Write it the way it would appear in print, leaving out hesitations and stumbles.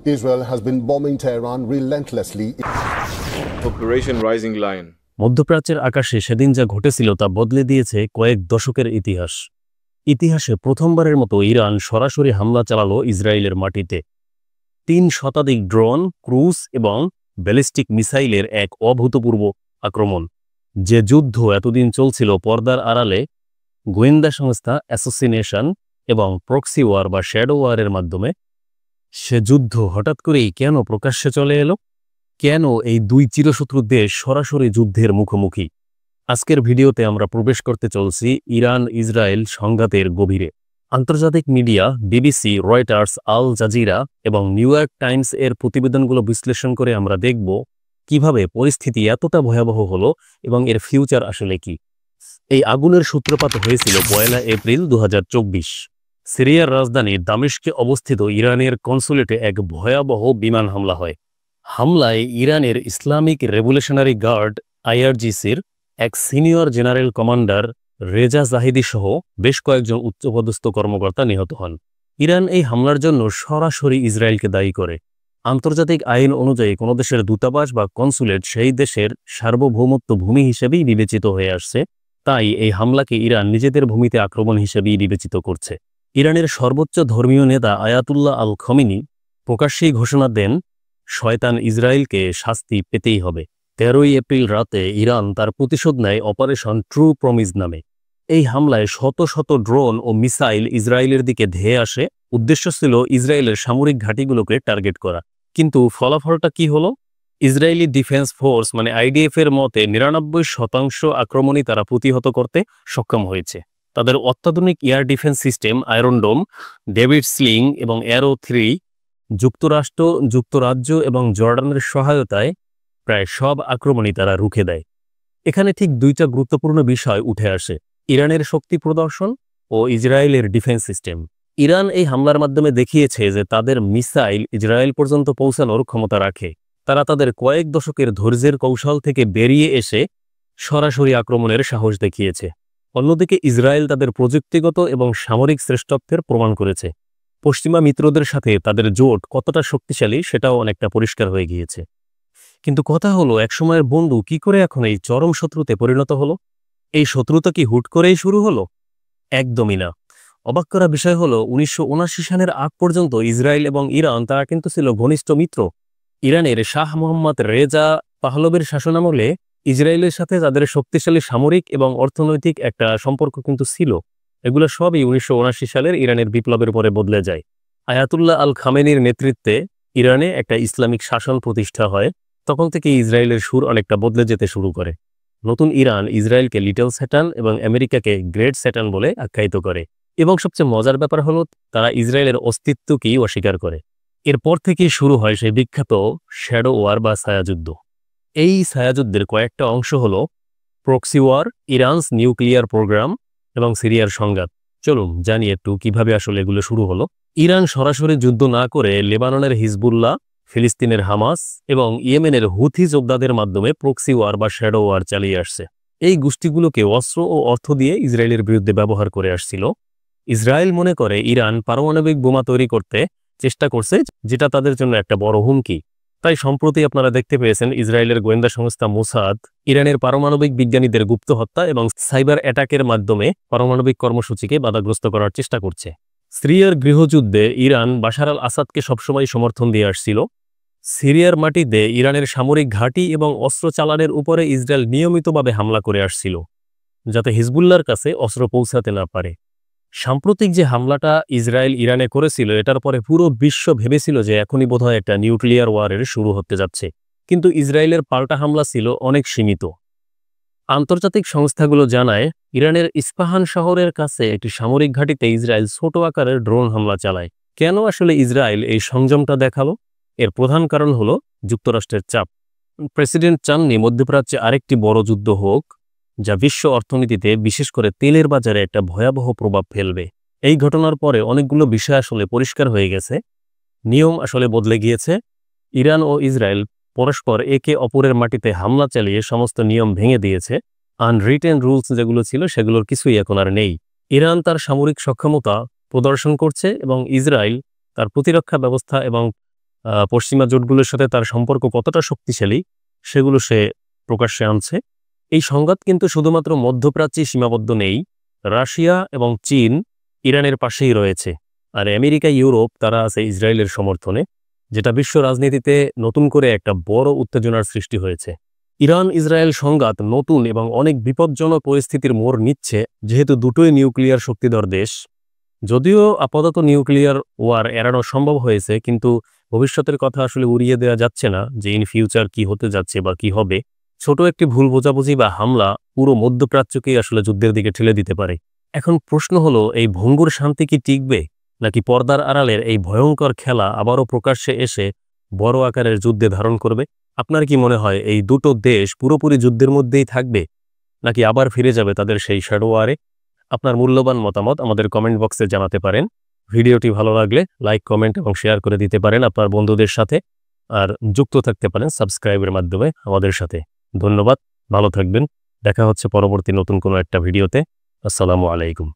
Israel has been bombing Tehran relentlessly. Operation Rising Lion. মধ্যপ্রাচ্যের আকাশে সেদিন যা ঘটেছিল তা বদলে দিয়েছে কয়েক দশকের ইতিহাস। ইতিহাসে প্রথমবারের মতো ইরান সরাসরি হামলা চালালো ইসরায়েলের মাটিতে। 3 শতাধিক ড্রোন, ক্রুজ এবং ব্যালিস্টিক মিসাইলের এক অভূতপূর্ব আক্রমণ। যে যুদ্ধ এতদিন চলছিল পর্দার আড়ালে, গোয়েন্দা সংস্থা অ্যাসোসিনেশন এবং প্রক্সি ওয়ার বা শ্যাডো ওয়ারের মাধ্যমে, সে যুদ্ধ হঠাৎ করেই কেন প্রকাশ্যে চলে এলো? কেন এই দুই চিরশত্রু দেশ সরাসরি যুদ্ধের মুখোমুখি? আজকের ভিডিওতে আমরা প্রবেশ করতে চলছি ইরান ইসরায়েল সংঘাতের গভীরে। আন্তর্জাতিক media BBC, Reuters, Al Jazeera এবং নিউ ইয়র্ক টাইমস এর প্রতিবেদনগুলো বিশ্লেষণ করে আমরা দেখব কিভাবে পরিস্থিতি এতটা ভয়াবহ হলো এবং এর ফিউচার আসলে কি। এই আগুনের সূত্রপাত হয়েছিল 1 এপ্রিল 2024। সিরিয়ার রাজধানী দামেস্কে অবস্থিত ইরানের কনসুলেটে এক ভয়াবহ বিমান হামলা হয়। হামলায় ইরানের ইসলামিক রেভলিউশনারি গার্ড আইআরজিসির এক senior general commander Reza Zahidi সহ বেশ কয়েকজন উচ্চপদস্থ কর্মকর্তা নিহত হন। ইরান এই হামলার জন্য সরাসরি ইসরায়েলকে দায়ী করে। আন্তর্জাতিক আইন অনুযায়ী কোনো দেশের দূতাবাস বা কনসুলেট সেই দেশের সার্বভৌমত্ব ভূমি হিসেবেই বিবেচিত হয়ে আসছে, তাই এই হামলাকে ইরান নিজেদের ভূমিতে আক্রমণ হিসেবেই বিবেচিত করছে। ইরানের সর্বোচ্চ ধর্মীয় নেতা আয়াতুল্লাহ আল খমিনি প্রকাশ্যেই ঘোষণা দেন, শয়তান ইসরায়েলকে শাস্তি পেতেই হবে। 13 এপ্রিল রাতে ইরান তার প্রতিশোধ নেয় অপারেশন ট্রু প্রমিস নামে। এই হামলায় শত শত ড্রোন ও মিসাইল ইসরায়েলের দিকে ধেয়ে আসে। উদ্দেশ্য ছিল ইসরায়েলের সামরিক ঘাঁটিগুলোকে টার্গেট করা। কিন্তু ফলাফলটা কি হলো? ইসরায়েলি ডিফেন্স ফোর্স মানে আইডিএফ এর মতে 99% আক্রমণই তারা প্রতিহত করতে সক্ষম হয়েছে। তাদের অত্যাধুনিক এয়ার ডিফেন্স সিস্টেম আয়রন ডোম, ডেভিড স্লিং এবং অ্যারো 3 যুক্তরাষ্ট্র, যুক্তরাজ্য এবং জর্ডানের সহায়তায় প্রায় সব আক্রমণই তারা রুখে দেয়। এখানে ঠিক দুইটা গুরুত্বপূর্ণ বিষয় উঠে আসে: ইরানের শক্তি প্রদর্শন ও ইসরায়েলের ডিফেন্স সিস্টেম। ইরান এই হামলার মাধ্যমে দেখিয়েছে যে তাদের মিসাইল ইসরায়েল পর্যন্ত পৌঁছানোর ক্ষমতা রাখে। তারা তাদের কয়েক দশকের ধৈর্যের কৌশল থেকে বেরিয়ে এসে সরাসরি আক্রমণের সাহস দেখিয়েছে। অন্যদিকে ইসরায়েল তাদের প্রযুক্তিগত এবং সামরিক শ্রেষ্ঠত্বের প্রমাণ করেছে। পশ্চিমা মিত্রদের সাথে তাদের জোট কতটা শক্তিশালী সেটাও অনেকটা পরিষ্কার হয়ে গিয়েছে। কিন্তু কথা হলো, একসময়ের বন্ধু কি করে এখন এই চরম শত্রুতে পরিণত হলো? এই শত্রুতা কি হুট করেই শুরু হলো? একদমই না। অবাক করা বিষয় হলো, 1979 সালের আগ পর্যন্ত ইসরায়েল এবং ইরান তারা কিন্তু ছিল ঘনিষ্ঠ মিত্র। ইরানের শাহ মোহাম্মদ রেজা পাহলভের শাসনামলে ইসরায়েলের সাথে তাদের শক্তিশালী সামরিক এবং অর্থনৈতিক একটা সম্পর্ক কিন্তু ছিল। এগুলো সবই 1979 সালের ইরানের বিপ্লবের পরে বদলে যায়। আয়াতুল্লাহ আল খামেনির নেতৃত্বে ইরানে একটা ইসলামিক শাসন প্রতিষ্ঠা হয়। তখন থেকে ইসরায়েলের সুর অনেকটা বদলে যেতে শুরু করে। নতুন ইরান ইসরায়েলকে লিটল স্যাটান এবং আমেরিকাকে গ্রেট স্যাটান বলে আখ্যায়িত করে। এবং সবচেয়ে মজার ব্যাপার হলো, তারা ইসরায়েলের অস্তিত্বকেই অস্বীকার করে। এরপর থেকেই শুরু হয় সেই বিখ্যাত শ্যাডো ওয়ার বা ছায়াযুদ্ধ। এই ছায়াযুদ্ধের কয়েকটা অংশ হলো proxy war, Iran's nuclear program এবং সিরিয়ার সংঘাত। চলুন জানি একটু কিভাবে আসলে এগুলো শুরু হলো। ইরান সরাসরি যুদ্ধ না করে লেবাননের হিজবুল্লাহ, ফিলিস্তিনের হামাস এবং ইয়েমেনের হুথি যোদ্ধাদের মাধ্যমে প্রক্সি ওয়ার বা শ্যাডো ওয়ার চালিয়ে আসছে। এই গোষ্ঠীগুলোকে অস্ত্র ও অর্থ দিয়ে ইসরায়েলের বিরুদ্ধে ব্যবহার করে আসছিল। ইসরায়েল মনে করে ইরান পারমাণবিক বোমা তৈরি করতে চেষ্টা করছে, যেটা তাদের জন্য একটা বড় হুমকি। তাই সম্প্রতি আপনারা দেখতে পেয়েছেন ইসরায়েলের গোয়েন্দা সংস্থা মোসাদ ইরানের পারমাণবিক বিজ্ঞানীদের গুপ্ত হত্যা এবং সাইবার অ্যাটাকের মাধ্যমে পারমাণবিক কর্মসূচিকে বাধাগ্রস্ত করার চেষ্টা করছে। সিরিয়ার গৃহযুদ্ধে ইরান বাশার আল আসাদকে সবসময় সমর্থন দিয়ে আসছিল। সিরিয়ার মাটিতে ইরানের সামরিক ঘাঁটি এবং অস্ত্র চালানের উপরে ইসরায়েল নিয়মিতভাবে হামলা করে আসছিল, যাতে হিজবুল্লাহর কাছে অস্ত্র পৌঁছাতে না পারে। সাম্প্রতিক যে হামলাটা ইসরায়েল ইরানে করেছিল, এটার পরে পুরো বিশ্ব ভেবেছিল যে এখনই বোধহয় একটা নিউক্লিয়ার ওয়ারের শুরু হতে যাচ্ছে। কিন্তু ইসরায়েলের পাল্টা হামলা ছিল অনেক সীমিত। আন্তর্জাতিক সংস্থাগুলো জানায়, ইরানের ইস্পাহান শহরের কাছে একটি সামরিক ঘাঁটিতে ইসরায়েল ছোট আকারের ড্রোন হামলা চালায়। কেন আসলে ইসরায়েল এই সংযমটা দেখালো? এর প্রধান কারণ হলো যুক্তরাষ্ট্রের চাপ। প্রেসিডেন্ট চাননি মধ্যপ্রাচ্যে আরেকটি বড় যুদ্ধ হোক, যা বিশ্ব অর্থনীতিতে বিশেষ করে তেলের বাজারে একটা ভয়াবহ প্রভাব ফেলবে। এই ঘটনার পরে অনেকগুলো বিষয় আসলে পরিষ্কার হয়ে গেছে। নিয়ম আসলে বদলে গিয়েছে। ইরান ও ইসরায়েল পরস্পর একে অপরের মাটিতে হামলা চালিয়ে সমস্ত নিয়ম ভেঙে দিয়েছে। আনরিটেন রুলস যেগুলো ছিল সেগুলোর কিছুই এখন আর নেই। ইরান তার সামরিক সক্ষমতা প্রদর্শন করছে এবং ইসরায়েল তার প্রতিরক্ষা ব্যবস্থা এবং পশ্চিমা জোটগুলোর সাথে তার সম্পর্ক কতটা শক্তিশালী সেগুলো সে প্রকাশ্যে আনছে। এই সংঘাত কিন্তু শুধুমাত্র মধ্যপ্রাচ্যে সীমাবদ্ধ নেই, রাশিয়া এবং চীন ইরানের পাশেই রয়েছে, আর আমেরিকা ইউরোপ তারা আছে ইসরায়েলের সমর্থনে, যেটা বিশ্ব রাজনীতিতে নতুন করে একটা বড় উত্তেজনার সৃষ্টি হয়েছে। ইরান ইসরায়েল সংঘাত নতুন এবং অনেক বিপজ্জনক পরিস্থিতির মোড় নিচ্ছে, যেহেতু দুটোই নিউক্লিয়ার শক্তিধর দেশ। যদিও আপাতত নিউক্লিয়ার ওয়ার এড়ানো সম্ভব হয়েছে, কিন্তু ভবিষ্যতের কথা আসলে উড়িয়ে দেওয়া যাচ্ছে না যে ইন ফিউচার কি হতে যাচ্ছে বা কি হবে। ছোট একটি ভুল বোঝাবুঝি বা হামলা পুরো মধ্যপ্রাচ্যকেই আসলে যুদ্ধের দিকে ঠেলে দিতে পারে। এখন প্রশ্ন হলো, এই ভঙ্গুর শান্তি কি টিকবে, নাকি পর্দার আড়ালের এই ভয়ঙ্কর খেলা আবারও প্রকাশ্যে এসে বড় আকারের যুদ্ধে ধারণ করবে? আপনার কি মনে হয় এই দুটো দেশ পুরোপুরি যুদ্ধের মধ্যেই থাকবে, নাকি আবার ফিরে যাবে তাদের সেই শ্যাডো ওয়ারে? আপনার মূল্যবান মতামত আমাদের কমেন্ট বক্সে জানাতে পারেন। ভিডিওটি ভালো লাগলে লাইক, কমেন্ট এবং শেয়ার করে দিতে পারেন আপনার বন্ধুদের সাথে, আর যুক্ত থাকতে পারেন সাবস্ক্রাইবের মাধ্যমে আমাদের সাথে। ধন্যবাদ, ভালো থাকবেন। দেখা হচ্ছে পরবর্তী নতুন কোনো একটা ভিডিওতে। আসসালামু আলাইকুম।